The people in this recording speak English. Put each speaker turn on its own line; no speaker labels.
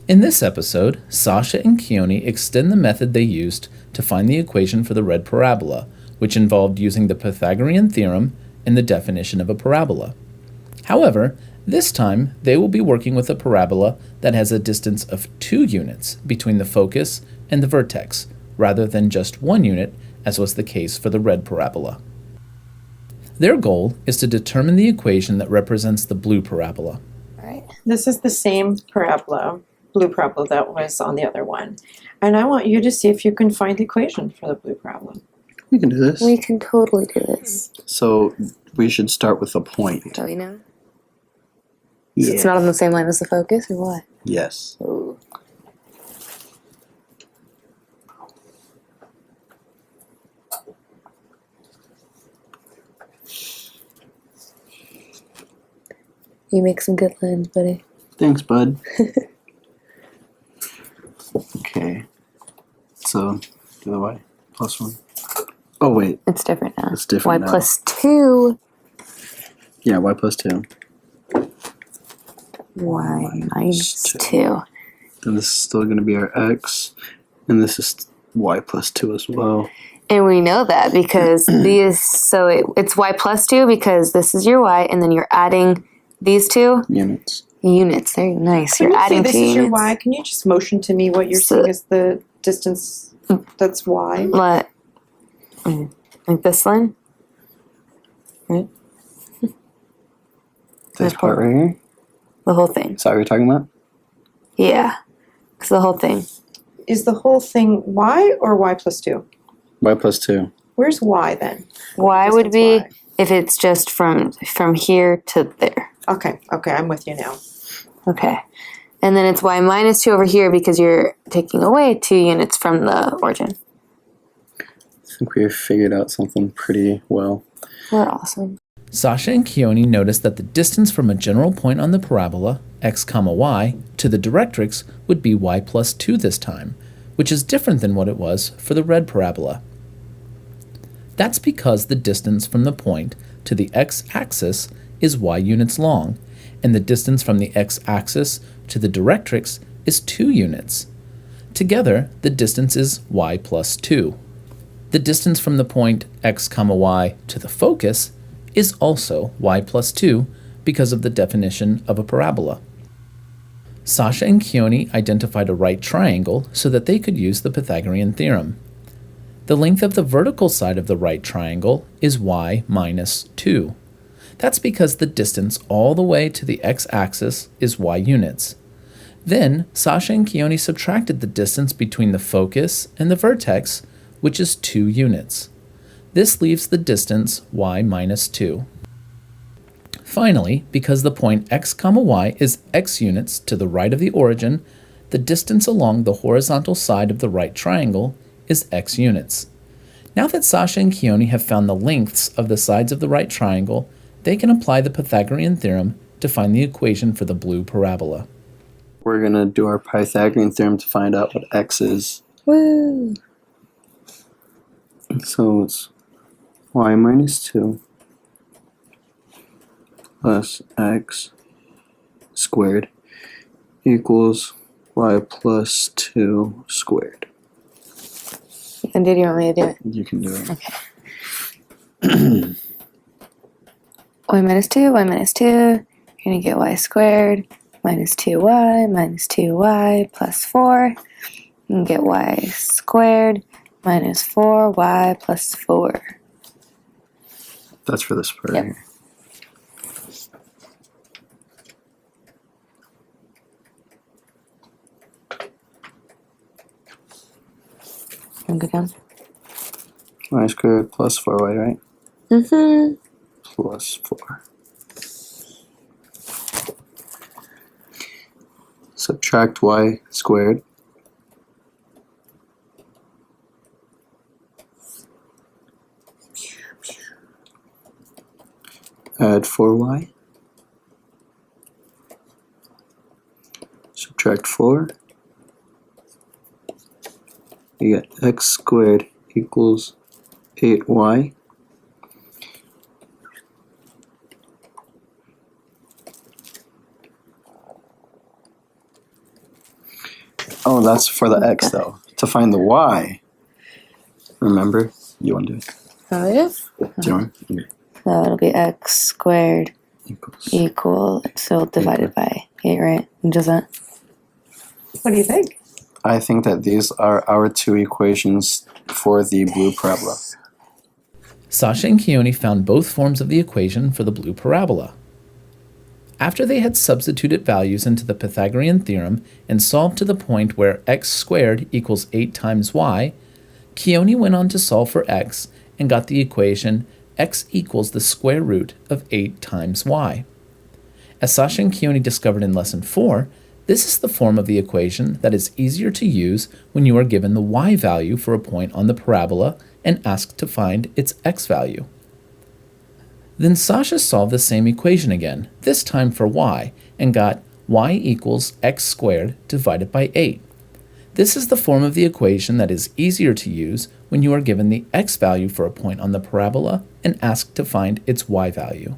In this episode, Sasha and Keoni extend the method they used to find the equation for the red parabola, which involved using the Pythagorean theorem and the definition of a parabola. However, this time they will be working with a parabola that has a distance of 2 units between the focus and the vertex, rather than just 1 unit, as was the case for the red parabola. Their goal is to determine the equation that represents the blue parabola.
Right. This is the same parabola, blue parabola that was on the other one. And I want you to see if you can find the equation for the blue parabola.
We can do this.
We can totally do this.
So we should start with a point.
Do we know?
Yeah.
It's not on the same line as the focus, or what?
Yes.
Ooh. You make some good lines, buddy.
Thanks, bud. Okay. So, do the y plus 1. Oh, wait.
It's different now.
It's different
Y
now.
plus 2.
Yeah, y plus 2.
Y minus 2.
2. Then this is still going to be our x. And this is y plus 2 as well.
And we know that because these, so it's y plus 2 because this is your y, and then you're adding these two
Units.
units. Very nice.
When
You're
you say
adding
this
2
is your
units.
y, can you just motion to me what you're
So-
seeing is the distance that's y?
What? Like this line? Right?
This part right here?
The whole thing.
Is that what you're talking about?
Yeah. It's the whole thing.
Is the whole thing y or y plus 2?
Y plus 2.
Where's y then?
Y would
Distance
be
y.
if it's just from here to there.
Okay, I'm with you now.
Okay. And then it's y minus 2 over here because you're taking away 2 units from the origin.
I think we figured out something pretty well.
We're awesome.
Sasha and Keoni noticed that the distance from a general point on the parabola, x comma y, to the directrix would be y plus 2 this time, which is different than what it was for the red parabola. That's because the distance from the point to the x-axis is y units long, and the distance from the x-axis to the directrix is 2 units. Together, the distance is y plus 2. The distance from the point x comma y to the focus is also y plus 2 because of the definition of a parabola. Sasha and Keoni identified a right triangle so that they could use the Pythagorean theorem. The length of the vertical side of the right triangle is y minus 2. That's because the distance all the way to the x-axis is y units. Then, Sasha and Keoni subtracted the distance between the focus and the vertex, which is 2 units. This leaves the distance y minus 2. Finally, because the point x comma y is x units to the right of the origin, the distance along the horizontal side of the right triangle is x units. Now that Sasha and Keoni have found the lengths of the sides of the right triangle, they can apply the Pythagorean theorem to find the equation for the blue parabola.
We're going to do our Pythagorean theorem to find out what x is.
Woo!
So it's y minus 2 plus x squared equals y plus 2 squared.
And did you want me to do it?
You can do it.
Okay. Y minus 2, y minus 2. You're going to get y squared minus 2y plus 4. You can get y squared minus 4y plus 4.
That's for this part
Yep.
here.
Want to go down?
Y squared plus 4y, right?
Mm-hmm.
Plus 4. Subtract y squared. Add 4y. Subtract 4. You get x squared equals 8y. Oh, that's for the x, though. To find the y, remember? You want to do it?
Oh, yes.
Do you want to? Okay.
So it'll be x squared
Equals.
equal, so divided by 8, right? It doesn't.
What do you think?
I think that these are our two equations for the blue parabola.
Sasha and Keoni found both forms of the equation for the blue parabola. After they had substituted values into the Pythagorean theorem and solved to the point where x squared equals 8 times y, Keoni went on to solve for x and got the equation x equals the square root of 8 times y. As Sasha and Keoni discovered in Lesson 4, this is the form of the equation that is easier to use when you are given the y value for a point on the parabola and asked to find its x value. Then Sasha solved the same equation again, this time for y, and got y equals x squared divided by 8. This is the form of the equation that is easier to use when you are given the x value for a point on the parabola and asked to find its y value.